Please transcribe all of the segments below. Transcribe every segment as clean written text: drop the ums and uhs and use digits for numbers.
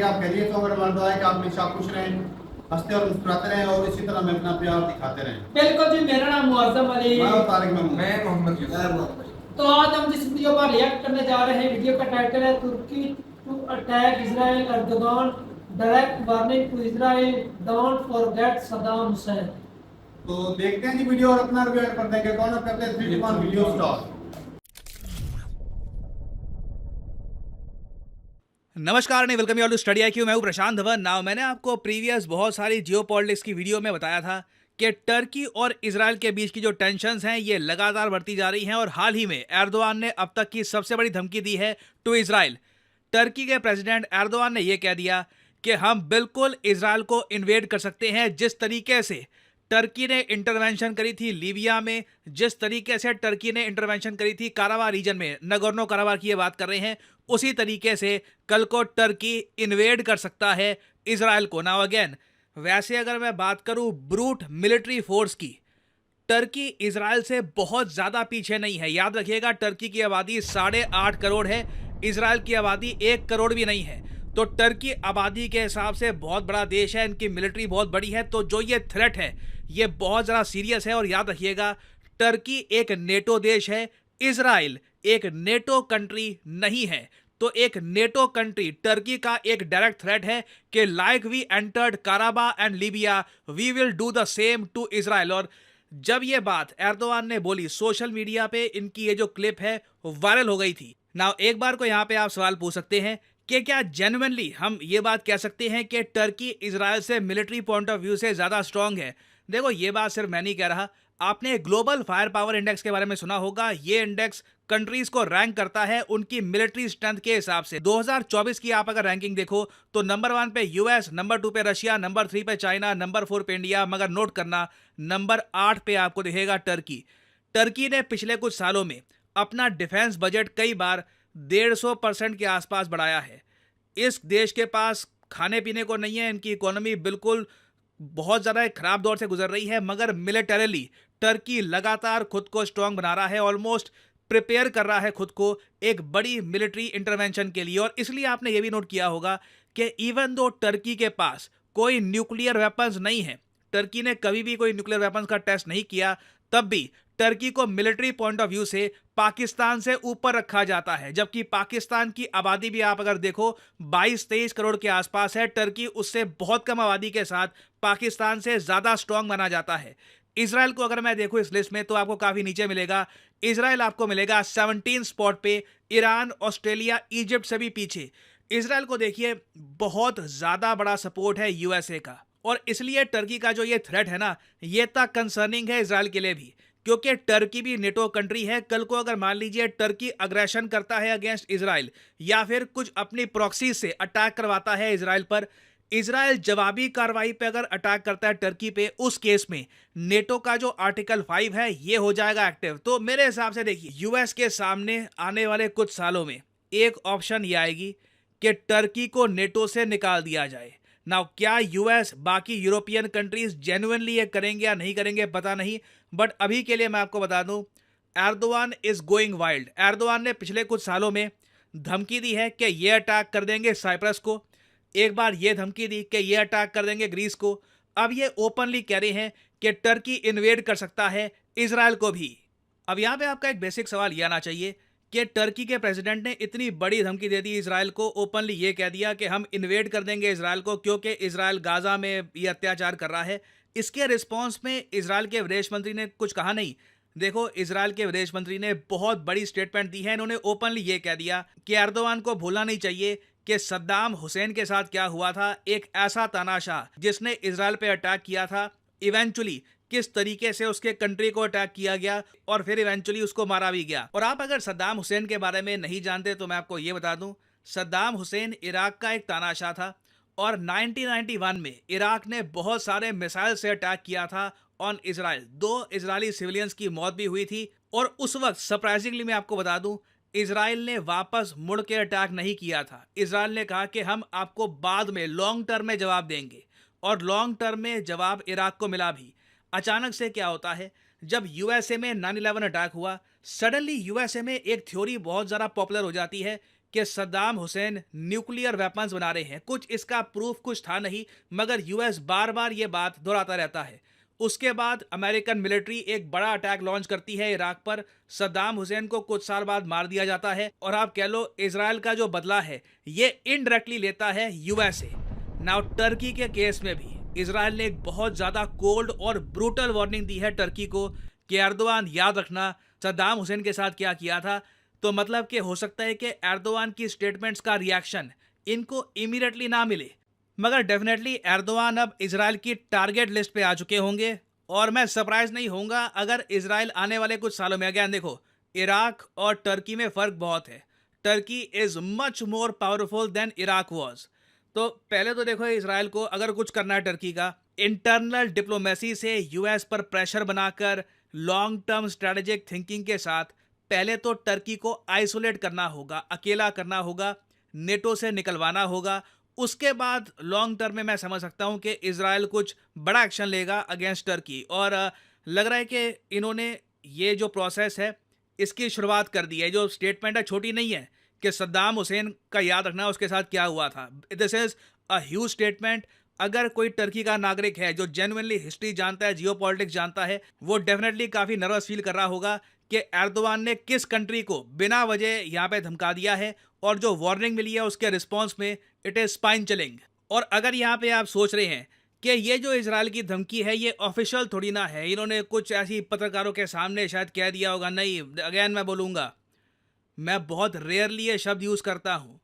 आप खैरियत हो। मेरा दुआ है कि आप हमेशा खुश रहें, हंसते और मुस्कुराते रहें और इसी तरह हमें अपना प्यार दिखाते रहें। बिल्कुल जी, मेरा नाम मुअज्जम अली। मैं तारिक महमूद। मैं मोहम्मद यूसुफ। तो आज हम जिस वीडियो पर रिएक्ट करने जा रहे हैं, वीडियो का टाइटल है Turkey to attack Israel Erdogan, direct warning to Israel, don't forget Saddam Hussein. तो देखते हैं जी वीडियो और अपना रिव्यू कर देंगे। कौन करते हैं 3 2 1 वीडियो स्टार्ट। नमस्कार नहीं, welcome you all to study IQ. मैं हूं प्रशांत धवन। नाउ मैंने आपको प्रीवियस बहुत सारी जियोपॉलिटिक्स की वीडियो में बताया था कि टर्की और इजराइल के बीच की जो टेंशन्स हैं ये लगातार बढ़ती जा रही हैं और हाल ही में एर्दोगान ने अब तक की सबसे बड़ी धमकी दी है टू इजराइल। टर्की के प्रेसिडेंट एर्दोगान ने यह कह दिया कि हम बिल्कुल इजराइल को इन्वेड कर सकते हैं। जिस तरीके से टर्की ने इंटरवेंशन करी थी लीबिया में, जिस तरीके से टर्की ने इंटरवेंशन करी थी काराबाख रीजन में, नगोर्नो काराबाख की ये बात कर रहे हैं, उसी तरीके से कल को टर्की इन्वेड कर सकता है इजराइल को। नाउ अगेन, वैसे अगर मैं बात करूं ब्रूट मिलिट्री फोर्स की, टर्की इजराइल से बहुत ज़्यादा पीछे नहीं है। याद रखिएगा, टर्की की आबादी 8.5 करोड़ है, इजराइल की आबादी 1 करोड़ भी नहीं है। तो टर्की आबादी के हिसाब से बहुत बड़ा देश है, इनकी मिलिट्री बहुत बड़ी है। तो जो ये थ्रेट है ये बहुत ज़्यादा सीरियस है। और याद रखिएगा, टर्की एक नेटो देश है, इजराइल एक नेटो कंट्री नहीं है। तो एक नेटो कंट्री टर्की का एक डायरेक्ट थ्रेट है कि like we entered Karabakh and Libya, we will do the same to Israel. और जब ये बात एर्दोगान ने बोली, सोशल मीडिया पे इनकी ये जो क्लिप है वायरल हो गई थी। नाउ एक बार को यहाँ पे आप सवाल पूछ सकते हैं कि क्या जेन्युइनली हम ये बात कह सकते हैं कि टर्की इजराइल से मिलिट्री पॉइंट ऑफ व्यू से ज़्यादा स्ट्रांग है? देखो, ये बात सिर्फ मैं नहीं कह रहा, आपने ग्लोबल फायर पावर इंडेक्स के बारे में सुना होगा। ये इंडेक्स कंट्रीज को रैंक करता है उनकी मिलिट्री स्ट्रेंथ के हिसाब से। 2024 की आप अगर रैंकिंग देखो तो नंबर 1 पे यूएस, नंबर 2 पे रशिया, नंबर 3 पे चाइना, नंबर 4 पे इंडिया, मगर नोट करना नंबर 8 पे आपको दिखेगा टर्की। टर्की ने पिछले कुछ सालों में अपना डिफेंस बजट कई बार 150% के आसपास बढ़ाया है। इस देश के पास खाने पीने को नहीं है, इनकी इकोनॉमी बिल्कुल बहुत ज़्यादा एक खराब दौर से गुजर रही है, मगर मिलिटरीली टर्की लगातार खुद को स्ट्रांग बना रहा है, ऑलमोस्ट प्रिपेयर कर रहा है खुद को एक बड़ी मिलिट्री इंटरवेंशन के लिए। और इसलिए आपने ये भी नोट किया होगा कि इवन दो टर्की के पास कोई न्यूक्लियर वेपन्स नहीं है, टर्की ने कभी भी कोई न्यूक्लियर वेपन्स का टेस्ट नहीं किया, तब भी टर्की को मिलिट्री पॉइंट ऑफ व्यू से पाकिस्तान से ऊपर रखा जाता है। जबकि पाकिस्तान की आबादी भी आप अगर देखो 22-23 करोड़ के आसपास है, टर्की उससे बहुत कम आबादी के साथ पाकिस्तान से ज़्यादा स्ट्रांग माना जाता है। इजराइल को अगर मैं देखूं इस लिस्ट में तो आपको काफ़ी नीचे मिलेगा। इजराइल आपको मिलेगा 17 स्पॉट पे, ईरान, ऑस्ट्रेलिया, इजिप्ट से भी पीछे। इजराइल को देखिए बहुत ज़्यादा बड़ा सपोर्ट है यूएसए का, और इसलिए टर्की का जो ये थ्रेट है ना, ये तक कंसर्निंग है इजराइल के लिए भी, क्योंकि टर्की भी नेटो कंट्री है। कल को अगर मान लीजिए टर्की अग्रेशन करता है अगेंस्ट इजराइल या फिर कुछ अपनी प्रॉक्सी से अटैक करवाता है इजराइल पर, इजराइल जवाबी कार्रवाई पे अगर अटैक करता है टर्की पे, उस केस में नेटो का जो आर्टिकल 5 है ये हो जाएगा एक्टिव। तो मेरे हिसाब से देखिए, यूएस के सामने आने वाले कुछ सालों में एक ऑप्शन ये आएगी कि टर्की को नेटो से निकाल दिया जाए। नाउ क्या यूएस, बाकी यूरोपियन कंट्रीज जेन्युइनली ये करेंगे या नहीं करेंगे पता नहीं, बट अभी के लिए मैं आपको बता दूं, Erdogan is going wild. Erdogan ने पिछले कुछ सालों में धमकी दी है कि ये अटैक कर देंगे साइप्रस को, एक बार ये धमकी दी कि ये अटैक कर देंगे ग्रीस को, अब ये ओपनली कह रहे हैं कि टर्की इन्वेड कर सकता है इजराइल को भी। अब यहाँ पे आपका एक बेसिक सवाल ये आना चाहिए कि टर्की के प्रेसिडेंट ने इतनी बड़ी धमकी दे दी इजराइल को, ओपनली ये कह दिया कि हम इन्वेड कर देंगे इजराइल को क्योंकि इजराइल गाजा में ये अत्याचार कर रहा है। इसके रिस्पॉन्स में इजराइल के विदेश मंत्री ने कुछ कहा नहीं। देखो, इजराइल के विदेश मंत्री ने बहुत बड़ी स्टेटमेंट दी है। इन्होंने ओपनली ये कह दिया कि एर्दोगान को भूलना नहीं चाहिए कि सद्दाम हुसैन के साथ क्या हुआ था, एक ऐसा तानाशाह जिसने इजराइल पे अटैक किया था, इवेंचुअली किस तरीके से उसके कंट्री को अटैक किया गया और फिर इवेंचुअली उसको मारा भी गया। और आप अगर सद्दाम हुसैन के बारे में नहीं जानते तो मैं आपको ये बता दूं, सद्दाम हुसैन इराक का एक तानाशाह था और 1991 में इराक ने बहुत सारे मिसाइल से अटैक किया था ऑन इजराइल। 2 इजरायली सिविलियंस की मौत भी हुई थी। और उस वक्त सरप्राइजिंगली मैं आपको बता दूं, इजराइल ने वापस मुड़ के अटैक नहीं किया था। इजराइल ने कहा कि हम आपको बाद में लॉन्ग टर्म में जवाब देंगे, और लॉन्ग टर्म में जवाब इराक को मिला भी। अचानक से क्या होता है, जब यूएसए में 9/11 अटैक हुआ, सडनली यूएसए में एक थ्योरी बहुत ज़्यादा पॉपुलर हो जाती है कि सद्दाम हुसैन न्यूक्लियर वेपन्स बना रहे हैं। कुछ इसका प्रूफ कुछ था नहीं, मगर यूएस बार बार ये बात दोहराता रहता है। उसके बाद अमेरिकन मिलिट्री एक बड़ा अटैक लॉन्च करती है इराक पर। सद्दाम हुसैन को कुछ साल बाद मार दिया जाता है और आप कह लो इजराइल का जो बदला है ये इनडायरेक्टली लेता है यूएसए। नाउ टर्की के केस में भी इजराइल ने एक बहुत ज़्यादा कोल्ड और ब्रूटल वार्निंग दी है टर्की को कि एर्दोआन याद रखना सद्दाम हुसैन के साथ क्या किया था। तो मतलब कि हो सकता है कि एर्दोआन की स्टेटमेंट्स का रिएक्शन इनको इमीडिएटली ना मिले, मगर डेफिनेटली एर्दोआन अब इजराइल की टारगेट लिस्ट पे आ चुके होंगे। और मैं सरप्राइज नहीं होऊंगा अगर इजराइल आने वाले कुछ सालों में, अगेन देखो इराक और टर्की में फ़र्क बहुत है। Turkey is much more powerful than Iraq was. तो पहले तो देखो इजराइल को अगर कुछ करना है टर्की का, इंटरनल डिप्लोमेसी से यूएस पर प्रेशर बनाकर लॉन्ग टर्म स्ट्रेटेजिक थिंकिंग के साथ पहले तो टर्की को आइसोलेट करना होगा, अकेला करना होगा, नेटो से निकलवाना होगा। उसके बाद लॉन्ग टर्म में मैं समझ सकता हूं कि इजराइल कुछ बड़ा एक्शन लेगा अगेंस्ट टर्की। और लग रहा है कि इन्होंने ये जो प्रोसेस है इसकी शुरुआत कर दी है। जो स्टेटमेंट है छोटी नहीं है कि सद्दाम हुसैन का याद रखना उसके साथ क्या हुआ था। This is a huge statement. अगर कोई टर्की का नागरिक है जो जेन्युइनली हिस्ट्री जानता है, जियो पॉलिटिक्स जानता है, वो डेफिनेटली काफ़ी नर्वस फील कर रहा होगा कि एर्दोआन ने किस कंट्री को बिना वजह यहाँ पे धमका दिया है और जो वार्निंग मिली है उसके रिस्पॉन्स में इट इज़ स्पाइन चिलिंग। और अगर यहाँ पे आप सोच रहे हैं कि ये जो इजराइल की धमकी है ये ऑफिशियल थोड़ी ना है, इन्होंने कुछ ऐसी पत्रकारों के सामने शायद कह दिया होगा, नहीं, अगेन मैं बोलूँगा, मैं बहुत रेयरली ये शब्द यूज़ करता हूँ।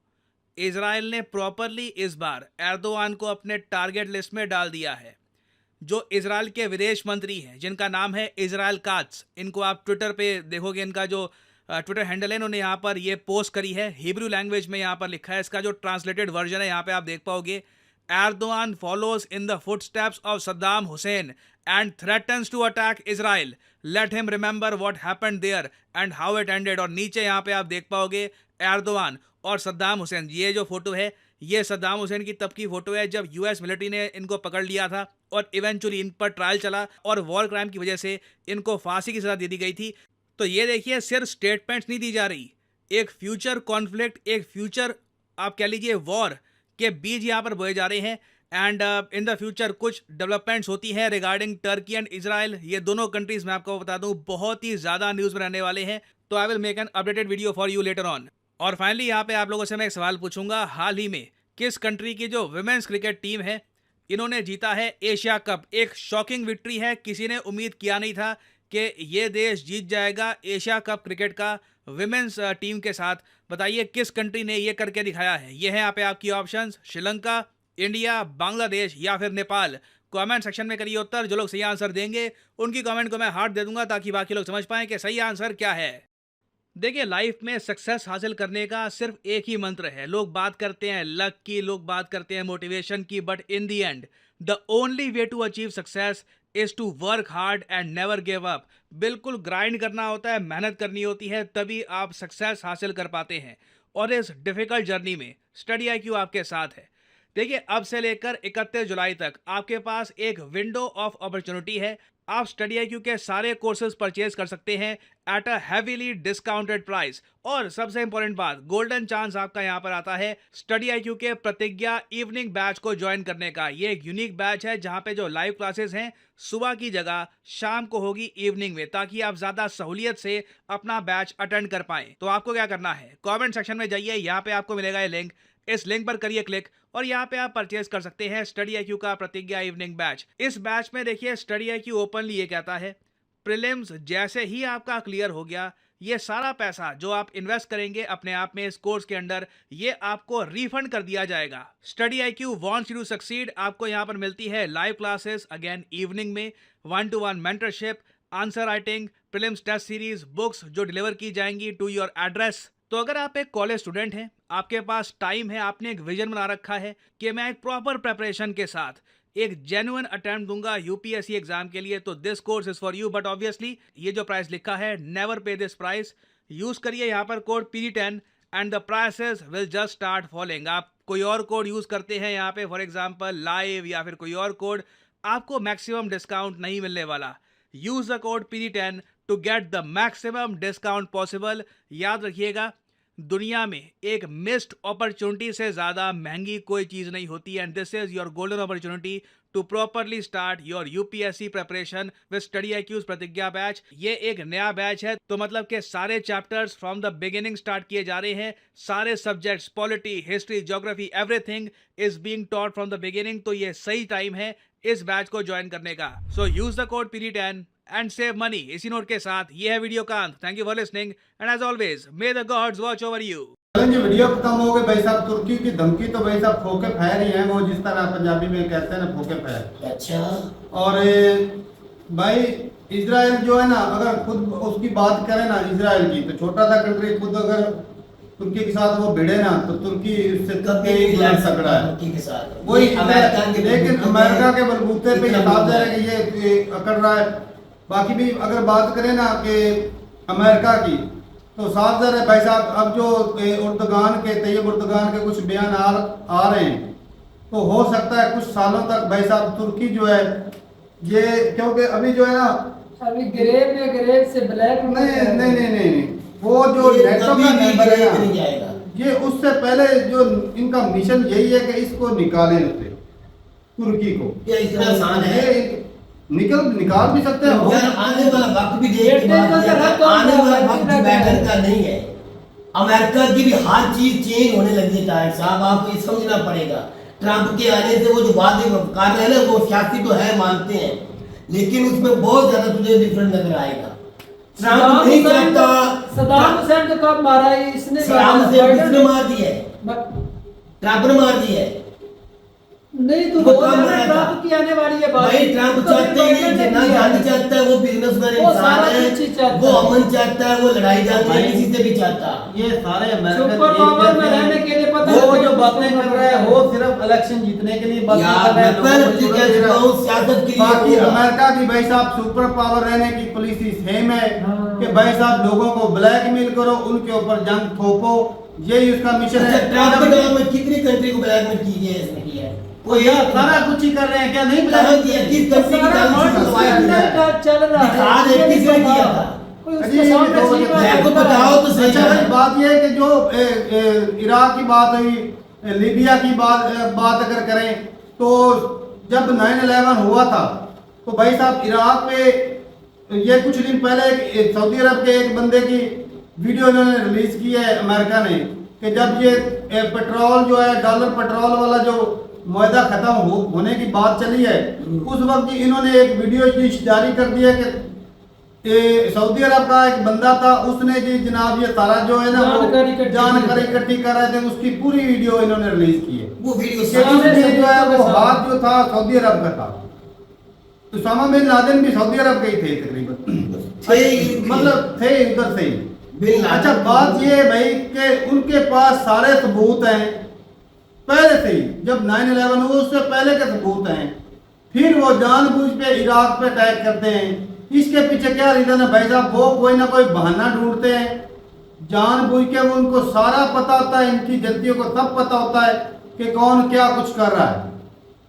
इजराइल ने प्रॉपरली इस बार एर्दोआन को अपने टारगेट लिस्ट में डाल दिया है। जो इजराइल के विदेश मंत्री हैं जिनका नाम है इजराइल कात्स, इनको आप ट्विटर पे देखोगे, इनका जो ट्विटर हैंडल है, इन्होंने यहाँ पर ये पोस्ट करी है, हिब्रू लैंग्वेज में यहाँ पर लिखा है। इसका जो ट्रांसलेटेड वर्जन है यहाँ पे आप देख पाओगे, Erdogan follows in the footsteps of Saddam Hussein and threatens to attack Israel, let him remember what happened there and how it ended. और नीचे यहाँ पे आप देख पाओगे एर्दोआन और सद्दाम हुसैन, ये जो फोटो है ये सद्दाम हुसैन की तब की फोटो है जब यूएस मिलिट्री ने इनको पकड़ लिया था और इवेंचुअली इन पर ट्रायल चला और वॉर क्राइम की वजह से इनको फांसी की सजा दे दी गई थी। तो ये देखिए, सिर्फ स्टेटमेंट्स नहीं दी जा रही, एक फ्यूचर कॉन्फ्लिक्ट, एक फ्यूचर आप कह लीजिए वॉर के बीज यहाँ पर बोए जा रहे हैं। एंड इन द फ्यूचर कुछ डेवलपमेंट्स होती हैं रिगार्डिंग टर्की एंड इजराइल। ये दोनों कंट्रीज मैं आपको बता दूं बहुत ही ज़्यादा न्यूज़ में रहने वाले हैं। तो I will make an updated video for you later on. और फाइनली यहाँ पे आप लोगों से मैं एक सवाल पूछूंगा, हाल ही में किस कंट्री की जो विमेंस क्रिकेट टीम है इन्होंने जीता है एशिया कप। एक शॉकिंग विक्ट्री है, किसी ने उम्मीद किया नहीं था कि ये देश जीत जाएगा एशिया कप क्रिकेट का विमेंस टीम के साथ। बताइए किस कंट्री ने ये करके दिखाया है। ये है यहाँ पे आपकी ऑप्शंस, श्रीलंका, इंडिया, बांग्लादेश या फिर नेपाल। कमेंट सेक्शन में करिए उत्तर। जो लोग सही आंसर देंगे उनकी कमेंट को मैं हार्ट दे दूंगा ताकि बाकी लोग समझ पाएं कि सही आंसर क्या है। देखिए, लाइफ में सक्सेस हासिल करने का सिर्फ एक ही मंत्र है। लोग बात करते हैं लक की, लोग बात करते हैं मोटिवेशन की, but in the end the only way to achieve success is to work hard and never give up. बिल्कुल ग्राइंड करना होता है, मेहनत करनी होती है, तभी आप सक्सेस हासिल कर पाते हैं। और इस डिफिकल्ट जर्नी में स्टडी IQ आपके साथ है। देखिए, अब से लेकर 31 जुलाई तक आपके पास एक विंडो ऑफ अपॉर्चुनिटी है। आप स्टडी IQ के सारे कोर्सेज परचेज कर सकते हैं at a heavily discounted price. और सबसे इंपॉर्टेंट बात, गोल्डन चांस आपका यहाँ पर आता है स्टडी IQ के प्रतिज्ञा इवनिंग बैच को ज्वाइन करने का। ये एक यूनिक बैच है जहाँ पे जो लाइव क्लासेस हैं सुबह की जगह शाम को होगी इवनिंग में, ताकि आप ज्यादा सहूलियत से अपना बैच अटेंड कर पाएं। तो आपको क्या करना है, कमेंट सेक्शन में जाइए, यहाँ पे आपको मिलेगा ये लिंक, इस लिंक पर करिए क्लिक और यहाँ पे आप परचेज कर सकते हैं स्टडी IQ का प्रतिज्ञा इवनिंग बैच। इस बैच में देखिए स्टडी IQ ओपनली ये कहता है, प्रीलिम्स जैसे ही आपका क्लियर हो गया, ये सारा पैसा जो आप इन्वेस्ट करेंगे अपने आप में इस कोर्स के अंदर, ये आपको रिफंड कर दिया जाएगा। Study IQ wants you to succeed. आपको यहाँ पर मिलती है लाइव क्लासेस अगेन इवनिंग में, 1-to-1 mentorship, answer writing, prelims test series, books जो डिलीवर की जाएंगी टू योर एड्रेस। तो अगर आप एक कॉलेज स्टूडेंट हैं, आपके पास टाइम है, आपने एक विजन बना रखा है कि मैं एक प्रॉपर प्रेपरेशन के साथ एक जेन्युइन अटेम्प्ट दूंगा UPSC एग्जाम के लिए, तो this course is for you. But obviously ये जो प्राइस लिखा है, नेवर पे दिस प्राइस। यूज करिए यहाँ पर code PD10 and the prices will just start following. आप कोई और कोड यूज करते हैं यहाँ पे, फॉर एग्जाम्पल लाइव या फिर कोई और कोड, आपको मैक्सिमम डिस्काउंट नहीं मिलने वाला। Use the code PD10 to get the maximum discount possible. याद रखिएगा, दुनिया में एक मिस्ड अपॉर्चुनिटी से ज्यादा महंगी कोई चीज नहीं होती and this is your golden opportunity to properly start your UPSC preparation with study IQ's Pratigya batch. ये एक नया बैच है, तो मतलब के सारे chapters from the beginning start किए जा रहे हैं। सारे subjects, polity, history, geography, everything is being taught from the beginning. तो ये सही टाइम है इस बैच को ज्वाइन करने का। So use the code PD10 and save money. इसी नोट के साथ ये है वीडियो का अंत। Thank you for listening and as always may the gods watch over you. जो वीडियो खत्म हो गए भाई साहब, तुर्की की धमकी तो भाई साहब फोके फायर ही है, वो जिस तरह पंजाबी में कहते हैं ना, फोके फायर। अच्छा। और भाई इजराइल जो है ना, अगर खुद उसकी बात करें ना इजराइल की, तो छोटा सा कंट्री, खुद अगर तुर्की के साथ वो भिड़े ना तो तुर्की उससे कभी भी लड़ सकता है है तुर्की के साथ। वही लेकिन अमेरिका के बलबूते पे ये साफ है कि ये अकड़ रहा है। बाकी भी अगर बात करें ना कि अमेरिका की, तो साफ ज़र है भाई साहब, अब जो उर्दगान के तैयब उर्दगान के कुछ बयान आ रहे हैं, तो हो सकता है कुछ सालों तक भाई साहब तुर्की जो है ये, क्योंकि अभी जो है ना, अभी ग्रे से ब्लैक नहीं, वो जो नेटो का मेंबर है ना, जाएगा ये उससे पहले जो इनका मिशन यही है कि इसको निकालें उससे, तुर्की को। ये इतना आसान है, ये निकाल भी सकते हैं। यार आने वाला वक्त भी देख के बात है, आने वाला वक्त बैठर का नहीं है। अमेरिका की भी हर चीज चेंज होने लगी है तारिक साहब, आपको ये समझना पड़ेगा। ट्रंप के आने से वो जो वादे कर रहे हैं ना, वो सियासी तो है, मानते हैं, लेकिन उसमें बहुत ज्यादा तुझे डिफरेंट नजर आएगा। ट्रंप नहीं चाहता। सद्दाम हुसैन को कब मारा है इसने? सद्दाम हुसैन किसने मार दिया है? ट्रंप ने मार दिया है। नहीं तो ट्रंप की आने वाली है बात। भाई ट्रंप चाहते ही नहीं, जितना जंग चाहता है, वो बिजनेसमैन इंसान है, वो अमन चाहता है, वो लड़ाई जाती है, किसी से भी चाहता। ये सारे अमेरिकन सुपर पावर में रहने के लिए पता वो जो बातें कर रहे हैं वो सिर्फ इलेक्शन जीतने के लिए बातें यार कर रहे मैं पहले तुझे कह चुका हूं, सियासत के लिए बाकी होगा। अमेरिका की भाई साहब सुपर पावर रहने की पॉलिसी सेम है कि भाई साहब लोगों को ब्लैकमेल करो, उनके ऊपर जंग थोपो, यही उसका मिशन है। ट्रंप के दौर में कितनी कंट्री को ब्लैकमेल की है इसने किया है? वो यार सारा कुछ ही कर रहे हैं, क्या नहीं कहां किया? किस कंट्री की चल रहा है, दिखा दे किसने किया था? मेरे को बताओ तो सही। अच्छा भाई बात यह है कि जो इराक की बात हुई, लीबिया की बात अगर करें, तो जब 9/11 हुआ था तो भाई साहब इराक में ये कुछ दिन पहले सऊदी अरब के एक बंदे की वीडियो इन्होंने रिलीज की है अमेरिका ने, कि जब ये पेट्रोल जो है, डॉलर पेट्रोल वाला जो मुआहदा खत्म होने की बात चली है, उस वक्त इन्होंने एक वीडियो जारी कर दिया कि सऊदी अरब का एक बंदा था, उसने जी जनाब ये सारा जो है ना जानकारी इकट्ठी कर रहे थे, उसकी पूरी वीडियो इन्होंने रिलीज की है। वो वीडियो जो है वो हाथ जो था सऊदी अरब का था। उसामा बिन लादेन भी सऊदी अरब के ही थे तकरीबन, मतलब थे उधर से ही। अच्छा बात ये है भाई कि उनके पास सारे सबूत हैं पहले से ही, जब 9/11 हुआ उससे पहले के सबूत हैं, फिर वो जानबूझ पे इराक पे अटैक करते हैं। इसके पीछे क्या रीजन है भाई साहब? वो कोई ना कोई बहाना ढूंढते हैं, जानबूझ के वो उनको सारा पता होता है, इनकी गलतियों को सब पता होता है कि कौन क्या कुछ कर रहा है।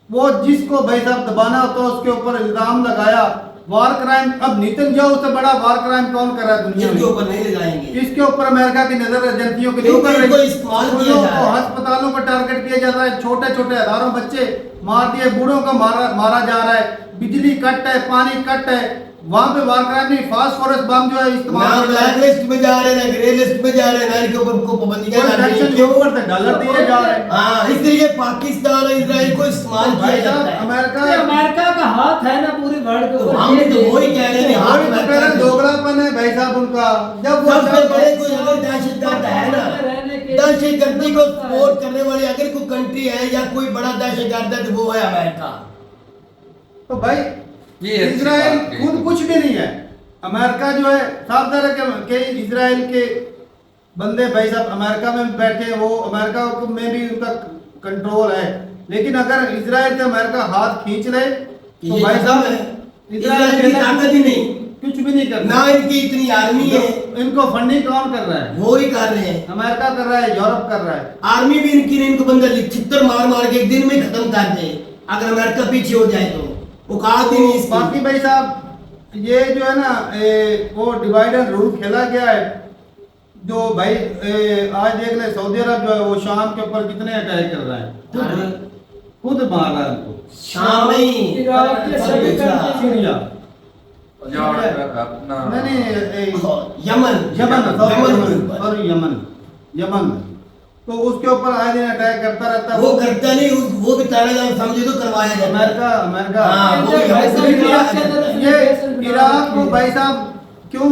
वो जिसको भाई साहब दबाना होता है उसके ऊपर इल्जाम लगाया, वार क्राइम। अब नेतन्याहू से बड़ा वार क्राइम कौन कर रहा है दुनिया में? इसके ऊपर नहीं लगाएंगे, इसके ऊपर अमेरिका की नजर एजेंसियों के अस्पतालों को टारगेट किया जा रहा है, छोटे छोटे हजारों बच्चे मार दिए, बूढ़ों को मारा जा रहा है, बिजली कट है, पानी कट है, वहाँ पे वार क्राइम नहीं, फास्फोरस बम जो है इस्तेमाल, ब्लैक लिस्ट में जा रहे हैं, ग्रे लिस्ट में जा रहे हैं, इनके ऊपर को पाबंदियां लगा रही हैं, के ऊपर से डॉलर दिए जा रहे हैं। हाँ, इस तरीके पाकिस्तान और इजराइल को इस्तेमाल किया जाता है। अमेरिका का हाथ है ना पूरी वर्ल्ड के तो ऊपर। हम तो वही कह रहे हैं, हाथ अमेरिका का दोगलापन है भाई साहब उनका। जब वो सबसे बड़े कोई अगर दहशतगर्द है ना, दहशतगर्दी को सपोर्ट करने वाली अगर कोई कंट्री है या कोई बड़ा दहशतगर्द है तो वो है अमेरिका। तो भाई इजराइल खुद कुछ भी नहीं है, अमेरिका जो है सावधान है कि इजराइल के बंदे भाई साहब अमेरिका में भी बैठे, वो अमेरिका में भी उनका कंट्रोल है, लेकिन अगर इजराइल से अमेरिका हाथ खींच ले तो भाई साहब इजराइल की ताकत ही नहीं, कुछ भी नहीं करना। ना इनकी इतनी आर्मी है, इनको फंडिंग कौन कर रहा है? वो ही कर रहे हैं, अमेरिका कर रहा है, यूरोप कर रहा है। आर्मी भी इनकी नहीं, इनको बंदा छितर मार मार के एक दिन में खत्म कर दे अगर अमेरिका पीछे हो जाए तो। वो कहा भी नहीं इसकी। बाकी भाई साहब ये जो है ना वो डिवाइड एंड रूल खेला गया है। जो भाई आज देख ले सऊदी अरब जो है वो शाम के ऊपर कितने अटैक कर रहा है, खुद मार रहा है उनको। शाम नहीं, इराक के सभी कंट्री सीरिया अपना नहीं यमन सॉरी यमन तो उसके ऊपर आए दिन अटैक करता रहता है वो करता नहीं, वो भी तानाशाह समझे तो करवाया जाता है। अमेरिका हाँ, वो भी भाई साहब, इराक के अंदर ये इराक को भाई साहब क्यों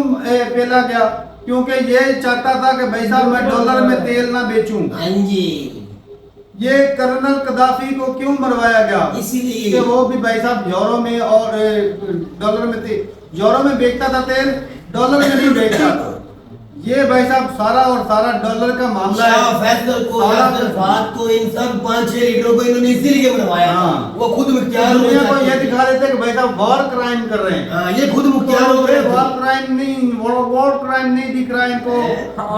पेला गया, क्योंकि ये चाहता था कि भाई साहब मैं डॉलर में तेल ना बेचूं। हाँ जी, ये कर्नल कदाफी को क्यों मरवाया गया, इसीलिए कि वो भी भाई साहब यूरो में और डॉलर में यूरो में बेचता था तेल, डॉलर में नहीं बेचता था। ये भाई साहब सारा और सारा डॉलर का मामला शाह है। फैसल को, सारा यासर फात को, इन सब 5-6 लीडरों को इन्होंने इसीलिए बनवाया था। हाँ। वो खुद मुख्तियार हो दुनिया को जाते ये थे। दिखा देते कि भाई साहब वॉर क्राइम कर रहे हैं। हाँ, ये खुद मुख्तियार हो गए वॉर क्राइम नहीं, वॉर क्राइम नहीं दिख रहा है इनको।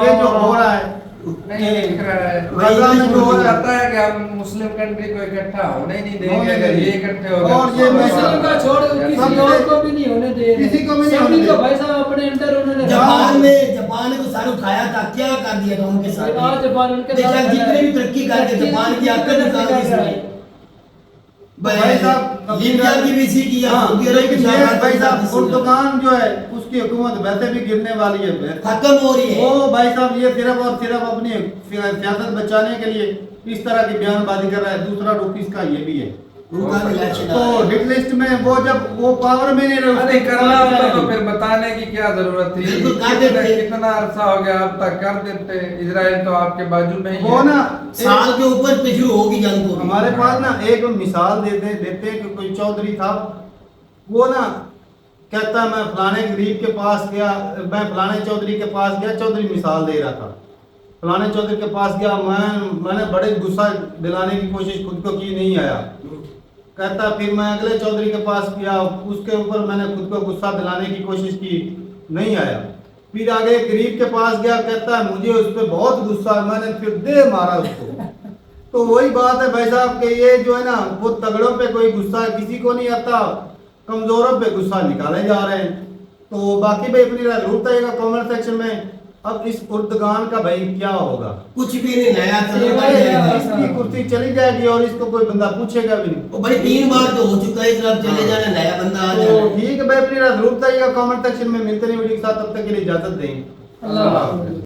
ये जो हो रहा है नहीं दिख रहा है। गजा में जो हो रहा है, चाहता है कि हम मुस्लिम कंट्री को इकट्ठा होने ही नहीं देंगे। अगर ये इकट्ठे हो गए और तो ये सब मुस्लिम का छोड़ किसी और को भी नहीं होने दे रहे। किसी को भी नहीं सभी होने को दे। भाई साहब अपने अंदर उन्होंने जापान ने तो सर उठाया था, क्या कर दिया था उनके साथ। आज जापान उनके देखा साथ जितने भी तरक्की करके जापान की आकर निकाल दी इसने। भाई साहब लीबिया की भी इसी की, हाँ, सऊदी अरब की लेकिन ये शाबाश भाई साहब इसी ने। उर्दुगान जो है उसकी हुकूमत वैसे भी गिरने वाली है। खत्म हो रही है। वो भाई साहब ये सिर्फ और सिर्फ अपनी सियासत बचाने के लिए इस तरह की बयानबाजी कर रहा है। दूसरा रुख इसका ये भी है, उनका भी इलेक्शन तो आया है। हिट लिस्ट में वो जब वो पावर में नहीं रहे अरे करना होता तो फिर बताने की क्या जरूरत थी। बिल्कुल कर देते। कितना अरसा हो गया अब तक कर देते। इजराइल तो आपके बाजू में ही वो है। ना साल के ऊपर पे शुरू होगी जंग को। हमारे पास ना एक मिसाल देते हैं कि कोई चौधरी था, वो ना कहता मैं फलाने गरीब के पास गया, मैं फलाने चौधरी के पास गया, चौधरी मिसाल दे रहा था, फलाने चौधरी के पास गया, मैंने बड़े गुस्सा दिलाने की कोशिश खुद को की, नहीं आया। कहता फिर मैं अगले चौधरी के पास गया, उसके ऊपर मैंने खुद को गुस्सा दिलाने की कोशिश की, नहीं आया। फिर आगे गरीब के पास गया, कहता है मुझे उस पर बहुत गुस्सा, मैंने फिर दे मारा उसको। तो वही बात है भाई साहब कि ये जो है ना वो तगड़ों पे कोई गुस्सा किसी को नहीं आता, कमजोरों पे गुस्सा निकाले जा रहे हैं। तो बाकी भाई अपनी राय जरूर बताइएगा कमेंट सेक्शन में। अब इस उर्दगान का भाई क्या होगा, कुछ भी नहीं नया चल इसकी कुर्सी चली जाएगी और इसको कोई बंदा पूछेगा भी नहीं। वो भाई 3 बार तो हो चुका है, इस बार चले जाना, नया बंदा आ तो जाना। ठीक है भाई अपनी राय जरूर बताइएगा कमेंट सेक्शन में। मिलते नहीं वीडियो के साथ, तब तक के लिए इजाजत दें। अल्लाह हाफ़िज़।